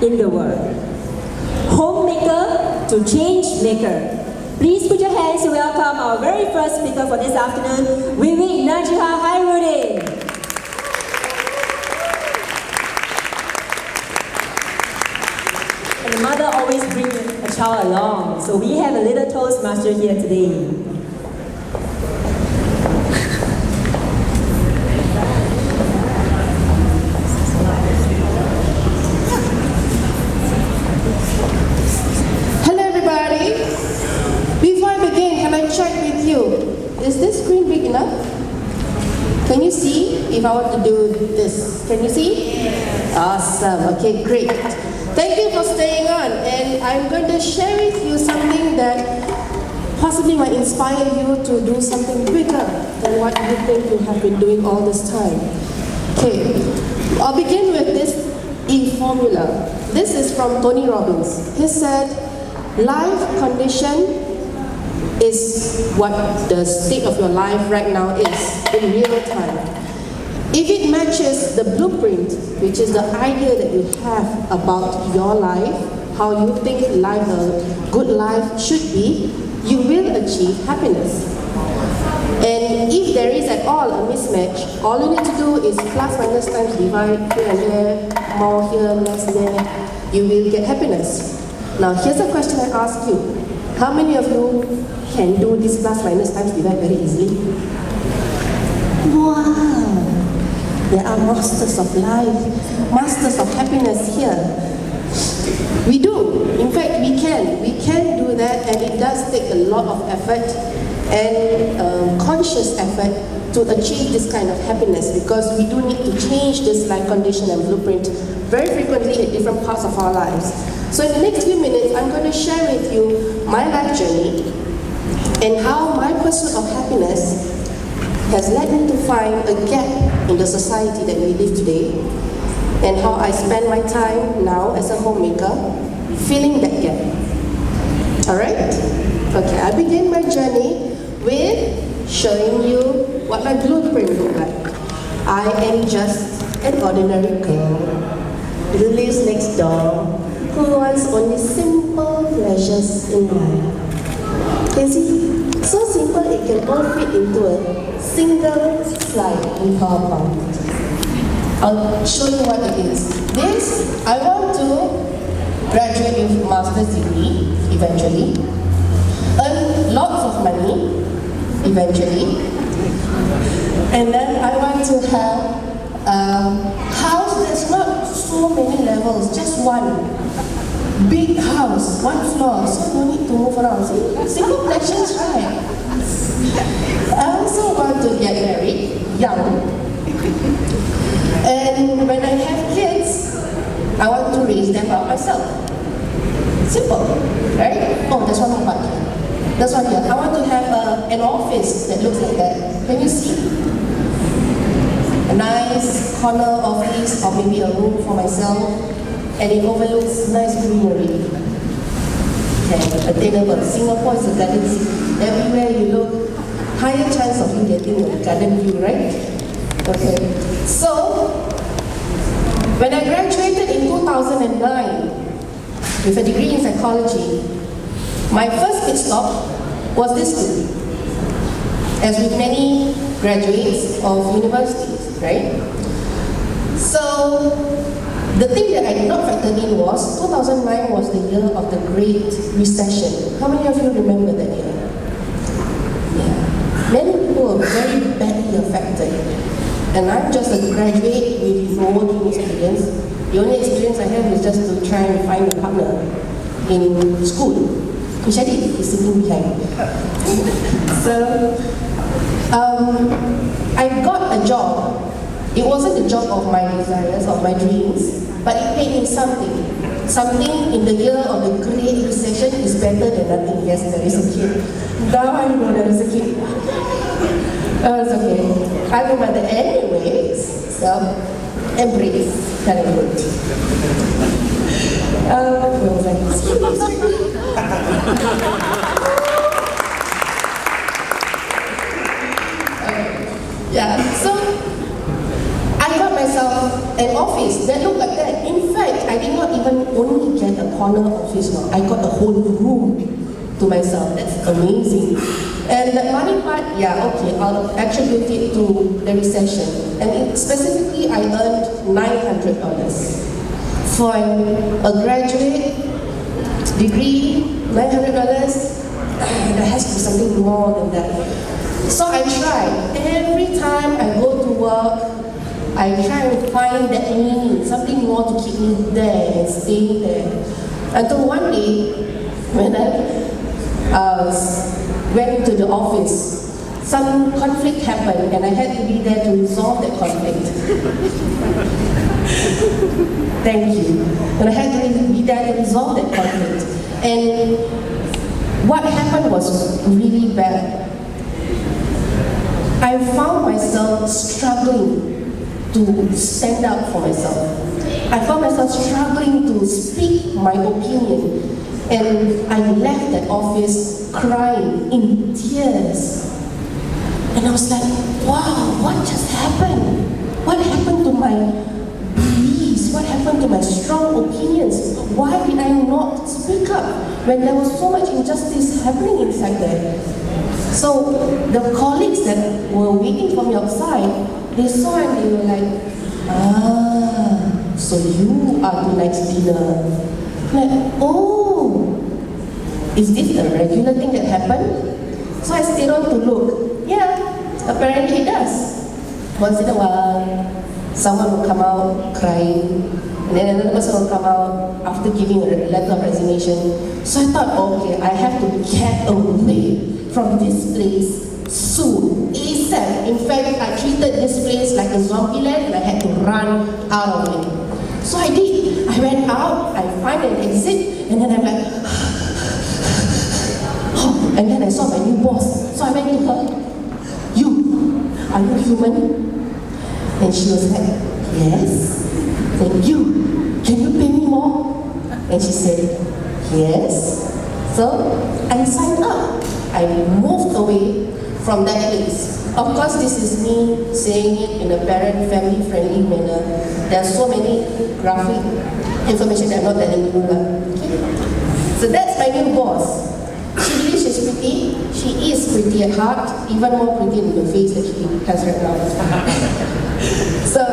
in the world. Homemaker to Changemaker. Please put your hands to welcome our very first speaker for this afternoon, Wiwiek Najihah. Hi, Rudy. And the mother always brings a child along, so we have a little Toastmaster here today. Is this screen big enough? Can you see if I want to do this? Can you see? Yes. Awesome. Okay, great. Thank you for staying on. And I'm going to share with you something that possibly might inspire you to do something bigger than what you think you have been doing all this time. Okay, I'll begin with this E-formula. This is from Tony Robbins. He said, life condition is what the state of your life right now is in real time. If it matches the blueprint, which is the idea that you have about your life, how you think life, a good life should be, you will achieve happiness. And if there is at all a mismatch, all you need to do is plus minus times divide here and there, more here, less there, you will get happiness. Now here's a question I ask you. How many of you can do this plus minus times divide very easily? Wow! There are masters of life, masters of happiness here. We do. In fact, we can. We can do that, and it does take a lot of effort and conscious effort to achieve this kind of happiness, because we do need to change this life condition and blueprint very frequently at different parts of our lives. So in the next few minutes, I'm going to share with you my life journey and how my pursuit of happiness has led me to find a gap in the society that we live today, and how I spend my time now as a homemaker filling that gap. Alright? Okay, I begin my journey with showing you what my blueprint looks like. I am just an ordinary girl who lives next door, who wants only simple pleasures in life. You see, so simple it can all fit into a single slide in PowerPoint. I'll show you what it is. This, I want to graduate with a master's degree, eventually, earn lots of money, eventually, and then I want to have a house that's not so many levels, just one. Big house, one floor, so no need to move around. See, simple pleasures, right? I also want to get married young. And when I have kids, I want to raise them up myself. Simple, right? Oh, there's one more part. That's one here. I want to have an office that looks like that. Can you see? A nice corner office, or maybe a room for myself. And it overlooks nice greenery. Okay, attainable. Singapore is a garden city. Everywhere you look, higher chance of you getting a garden view, right? Okay. So, when I graduated in 2009 with a degree in psychology, my first pit stop was this school, as with many graduates of universities, right? So, the thing that I did not factor in was 2009 was the year of the Great Recession. How many of you remember that year? Yeah. Many people were very badly affected. And I'm just a graduate with no working experience. The only experience I have is just to try and find a partner in school, which I did, is sitting behind. So, I got a job. It wasn't the job of my desires, of my dreams, but it paid me something. Something in the year of the Great Recession is better than nothing. Yes, there is a kid. Now I know there is a kid. It's okay. I'm a mother anyways, so embrace, kind of good. Where was I? Yeah, so I got myself an office that looked like that. In fact, I did not even corner office now. I got a whole room to myself. That's amazing. And the money part, yeah, okay, I'll attribute it to the recession. And specifically, I earned $900. For a graduate degree, $900, there has to be something more than that. So I tried. Every time I go to work, I try and find that meaning, something more to keep me there and staying there. Until one day, when I went to the office, some conflict happened and I had to be there to resolve that conflict. Thank you. And I had to be there to resolve that conflict. And what happened was really bad. I found myself struggling to stand up for myself. I found myself struggling to speak my opinion. And I left that office crying in tears. And I was like, wow, what just happened? What happened to my beliefs? What happened to my strong opinions? Why did I not speak up when there was so much injustice happening inside there? So the colleagues that were waiting for me outside, they saw and they were like, ah, so you are tonight's dinner. I'm like, oh, is this a regular thing that happened? So I stayed on to look. Yeah, apparently it does. Once in a while, someone will come out crying, and then another person will come out after giving a letter of resignation. So I thought, okay, I have to get away from this place soon, ASAP. In fact, I treated this place like a zombie land and I had to run out of it. So I did. I went out, I find an exit, and then I'm like, oh, and then I saw my new boss. So I went to her, are you human? And she was like, yes. And can you pay me more? And she said, yes. So I signed up. I moved away from that place. Of course, this is me saying it in a parent, family-friendly manner. There are so many graphic information that I'm not telling you. Okay? So that's my new boss. She believes she's pretty. She is pretty at heart, even more pretty in the face that she has right now. So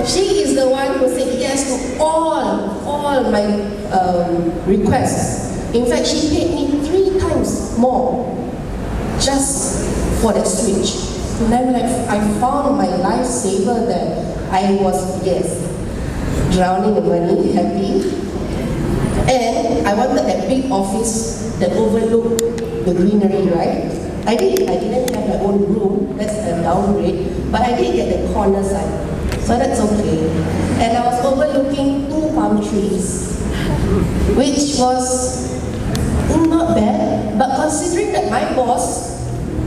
she is the one who said yes to all my requests. In fact, she paid me 3 times more just for that switch. And I'm like, I found my lifesaver there. I was, yes, drowning in money, happy. And I wanted that big office that overlooked the greenery, right? I didn't have my own room, that's a downgrade, but I did get the corner side. So that's okay. And I was overlooking 2 palm trees, which was not bad, but considering that my boss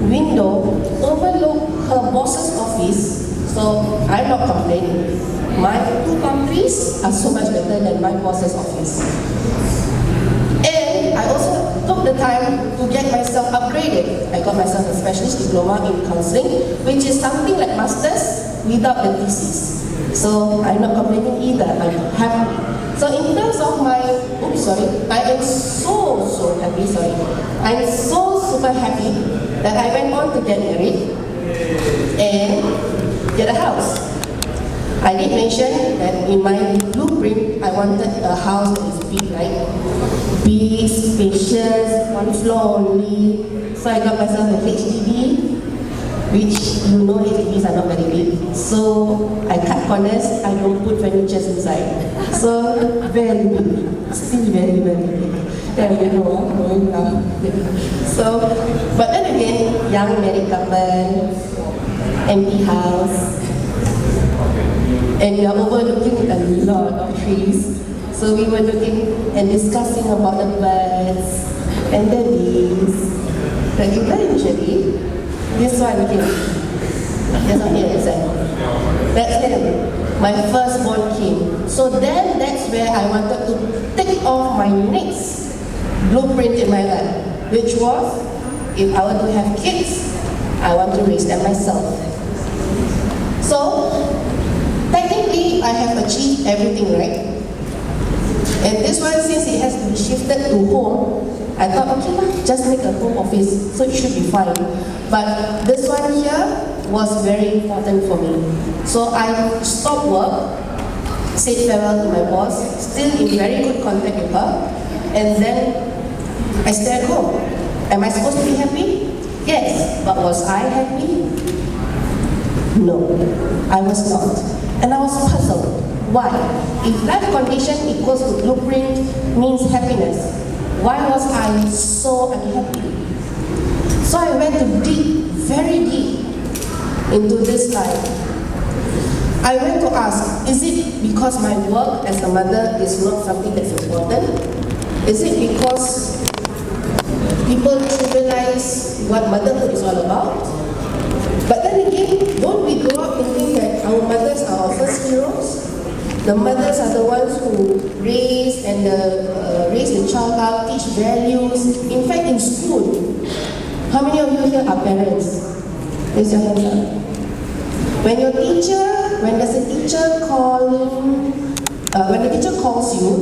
window overlooked her boss's office, so I'm not complaining. My 2 palm trees are so much better than my boss's office. And I also took the time to get myself upgraded. I got myself a specialist diploma in counseling, which is something like master's without the thesis. So I'm not complaining either, I'm happy. So in terms of my, I am so happy, I'm so super happy that I went on to get married and get a house. I did mention that in my blueprint, I wanted a house that is big, right? Big, spacious, 1 floor only. So I got myself a HDB, which you know HDBs are not very big. So I cut corners, I don't put furniture inside. So very big, still very big. There you know, going down. So, but then again, young married couple, empty house, and we are overlooking a lot of trees. So we were looking and discussing about the birds and the bees. But eventually, this one came. This one here is that's him. My firstborn came. So then that's where I wanted to take off my next blueprint in my life, which was, if I were to have kids, I want to raise them myself. So, technically, I have achieved everything, right? And this one, since it has to be shifted to home, I thought, okay lah, just make a home office, so it should be fine. But this one here was very important for me. So I stopped work, said farewell to my boss, still in very good contact with her, and then I stayed at home. Am I supposed to be happy? Yes, but was I happy? No, I was not. And I was puzzled. Why? If life condition equals to blueprint means happiness, why was I so unhappy? So I went to dig very deep into this life. I went to ask, is it because my work as a mother is not something that's important? Is it because people trivialize what motherhood is all about? But then again, don't we grow up thinking that our mothers are our first heroes? The mothers are the ones who raise the child up, teach values. In fact, in school, how many of you here are parents? Raise your hands up. When the teacher calls you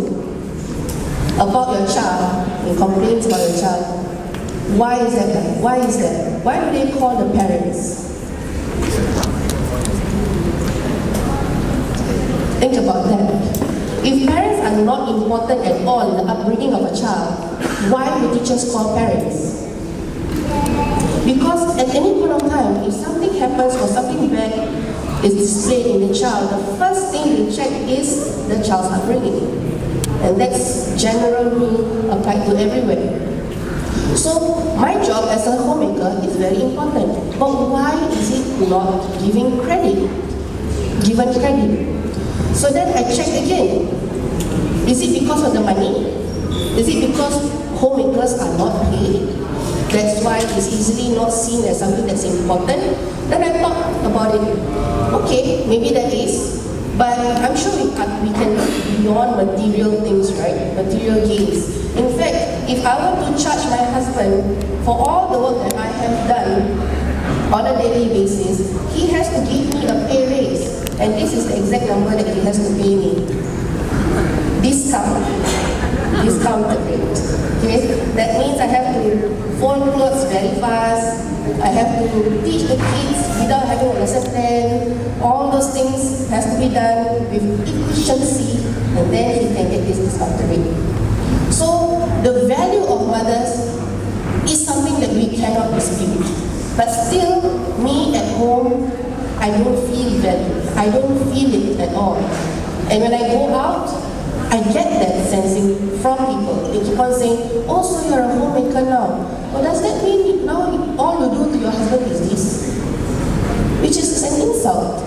about your child and complains about your child, why is that? Why is that? Why do they call the parents? Think about that. If parents are not important at all in the upbringing of a child, why do teachers call parents? Because at any point of time, if something happens or something bad is displayed in the child, the first thing they check is the child's upbringing. And that's generally applied to everywhere. So my job as a homemaker is very important. But why is it not given credit? So then I checked again. Is it because of the money? Is it because homemakers are not paid? That's why it's easily not seen as something that's important. Then I thought about it. Okay, maybe that is. But I'm sure we can look beyond material things, right? Material gains. In fact, if I were to charge my husband for all the work that I have done on a daily basis, he has to give me a pay raise. And this is the exact number that he has to pay me. Discounted rate. Okay? That means I have to fold clothes very fast. I have to teach the kids without having a lesson plan. All those things has to be done with efficiency, and then he can get this discounted rate. So the value of mothers is something that we cannot dispute. But still, me at home, I don't feel value. I don't feel it at all. And when I go out, I get that sensing from people. They keep on saying, oh, so you're a homemaker now. Well, does that mean now all you do to your husband is this? Which is an insult.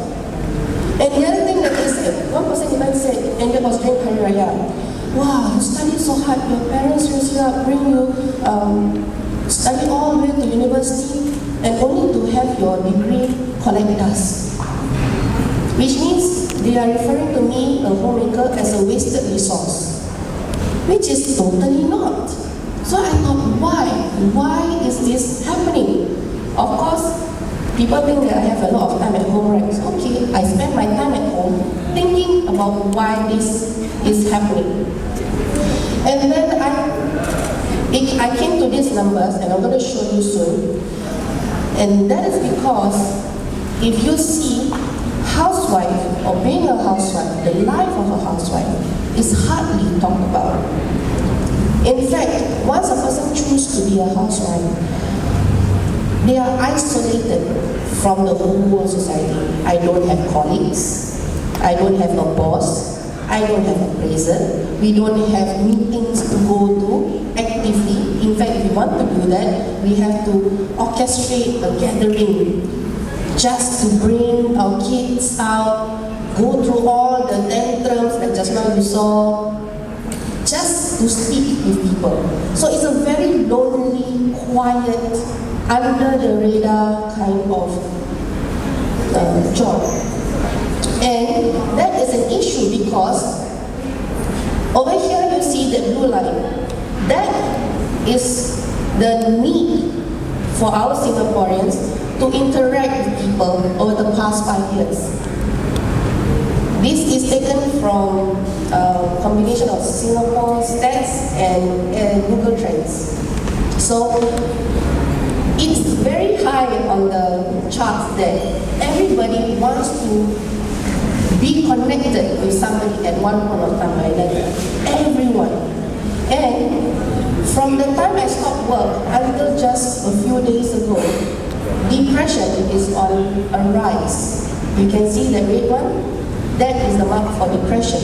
And the other thing that they said, one person even said, and it was during Hari Raya, wow, you studied so hard, your parents raised you up, bring you, study all the way to university, and only to have your degree collect dust. Which means they are referring to me, a homemaker, as a wasted resource. Which is totally not. So I thought, why? Why is this happening? Of course, people think that I have a lot of time at home, right? So, okay, I spend my time at home thinking about why this is happening. And then I came to these numbers, and I'm going to show you soon. And that is because if you see housewife or being a housewife, the life of a housewife is hardly talked about. In fact, once a person chooses to be a housewife, they are isolated from the whole world society. I don't have colleagues, I don't have a boss, I don't have a appraiser, we don't have meetings to go to actively. In fact, if we want to do that, we have to orchestrate a gathering just to bring our kids out, go through all the tantrums that just now you saw, just to speak with people. So it's a very lonely, quiet, under the radar kind of job. And that is an issue because over here you see the blue line. That is the need for our Singaporeans to interact with people over the past 5 years. This is taken from a combination of Singapore stats and Google Trends. So it's very high on the charts that everybody wants to be connected with somebody at one point of time or another. Everyone. And from the time I stopped work until just a few days ago, depression is on a rise. You can see the red one. That is the mark for depression.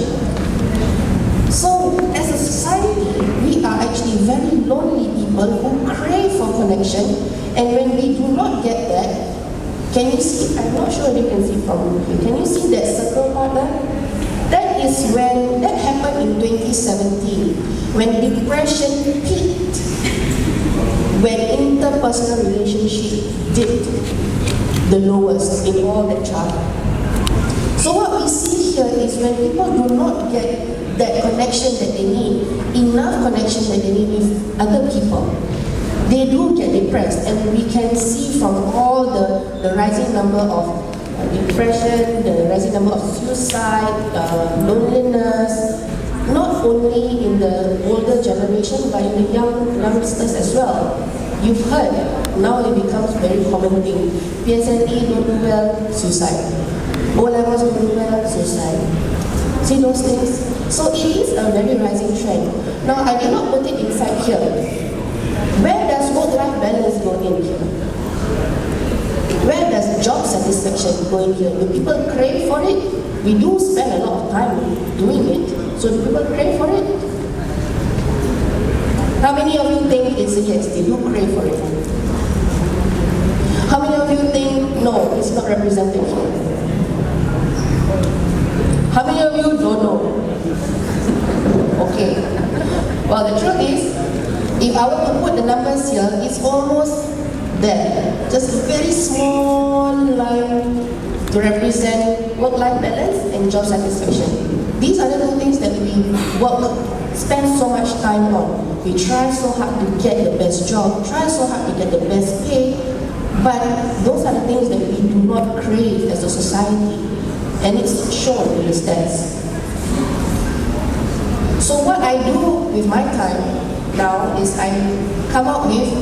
So as a society, we are actually very lonely people who crave for connection, and when we do not get that, can you see, I'm not sure if you can see from here, can you see that circle part there? That is when, that happened in 2017, when depression peaked, when interpersonal relationship dipped the lowest in all that chart. So what we see here is when people do not get that connection that they need, enough connection that they need with other people, they do get depressed. And we can see from all the rising number of depression, the rising number of suicide, loneliness, not only in the older generation, but in the youngsters as well. You've heard, now it becomes very common thing. PSLE don't do well, suicide. O-levels don't do well, suicide. See those things? So it is a very rising trend. Now I did not put it inside here. Where does work-life balance go in here? Where does job satisfaction go in here? Do people crave for it? We do spend a lot of time doing it. So do people crave for it? How many of you think it's a yes? They do crave for it. How many of you think no, it's not represented here? How many of you don't know? Okay. Well, the truth is, if I were to put the numbers here, it's almost there. Just a very small line to represent work-life balance and job satisfaction. These are the two things that we spend so much time on. We try so hard to get the best job, try so hard to get the best pay, but those are the things that we do not crave as a society. And it's shown in the stats. So what I do with my time now is I come up with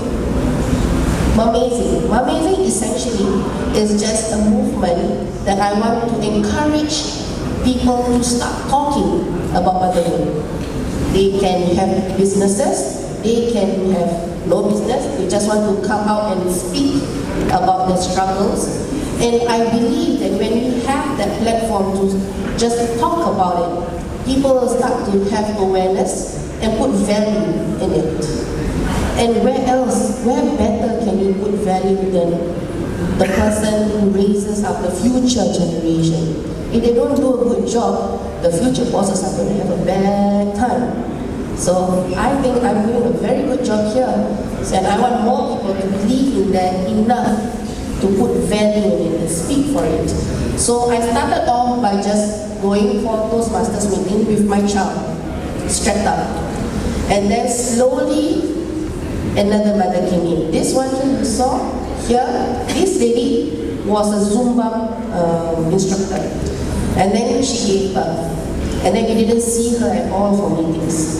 Homemaker. Homemaker essentially is just a movement that I want to encourage people to start talking about motherhood. They can have businesses, they can have no business, they just want to come out and speak about their struggles. And I believe that when we have that platform to just talk about it, people will start to have awareness and put value in it. And where else, where better can you put value than the person who raises up the future generation? If they don't do a good job, the future bosses are going to have a bad time. So I think I'm doing a very good job here, and I want more people to believe in that enough to put value in it and speak for it. So I started off by just going for Toastmasters meeting with my child, strapped up. And then slowly, another mother came in. This one you saw here, this lady was a Zumba instructor. And then she gave birth. And then we didn't see her at all for meetings.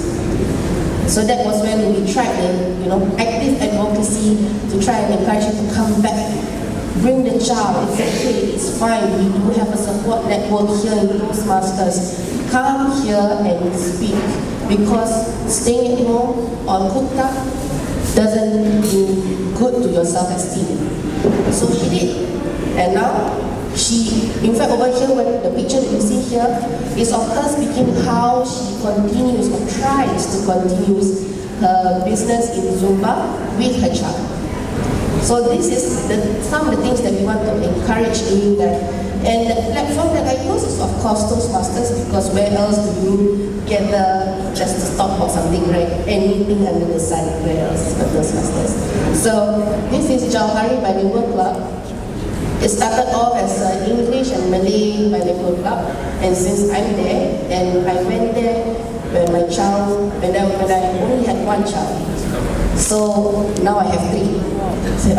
So that was when we tried the active advocacy to try and encourage her to come back. Bring the child, it's okay, it's fine, we do have a support network here in Toastmasters. Come here and speak, because staying at home or cooked up doesn't do good to your self-esteem. So she did, and now she, in fact over here, when the picture that you see here is of her speaking how she continues or tries to continue her business in Zumba with her child. So this is some of the things that we want to encourage doing that. And the platform that I use is of course Toastmasters, because where else do you gather just to talk about something, right? Anything under the sun, where else but Toastmasters? So this is Jauhari Bilingual Club. It started off as an English and Malay bilingual club, and since I'm there, and I went there when I only had one child. So now I have three. So,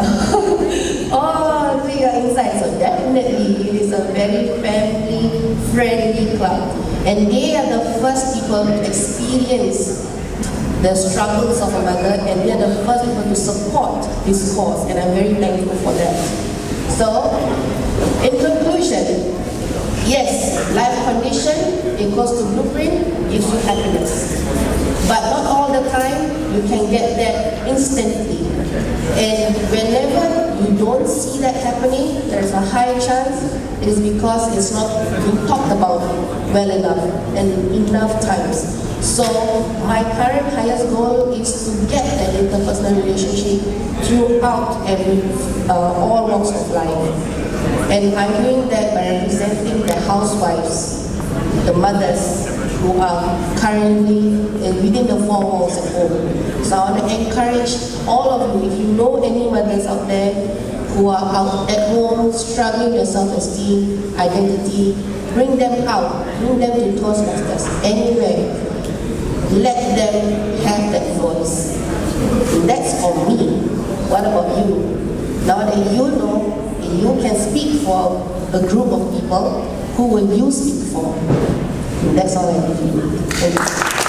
oh, you are inside. So definitely it is a very family-friendly club. And they are the first people to experience the struggles of a mother, and they are the first people to support this cause, and I'm very thankful for that. So, in conclusion, yes, life condition equals to blueprint gives you happiness. But not all the time you can get that instantly. And whenever you don't see that happening, there's a high chance it is because it's not being talked about well enough and enough times. So my current highest goal is to get that interpersonal relationship throughout all walks of life. And I'm doing that by representing the housewives, the mothers who are currently within the four walls at home. So I want to encourage all of you, if you know any mothers out there who are out at home struggling with self-esteem, identity, bring them out, bring them to Toastmasters, anywhere. Let them have that voice. And that's for me. What about you? Now that you know, you can speak for a group of people, who will you speak for? And that's all I need to do. Thank you.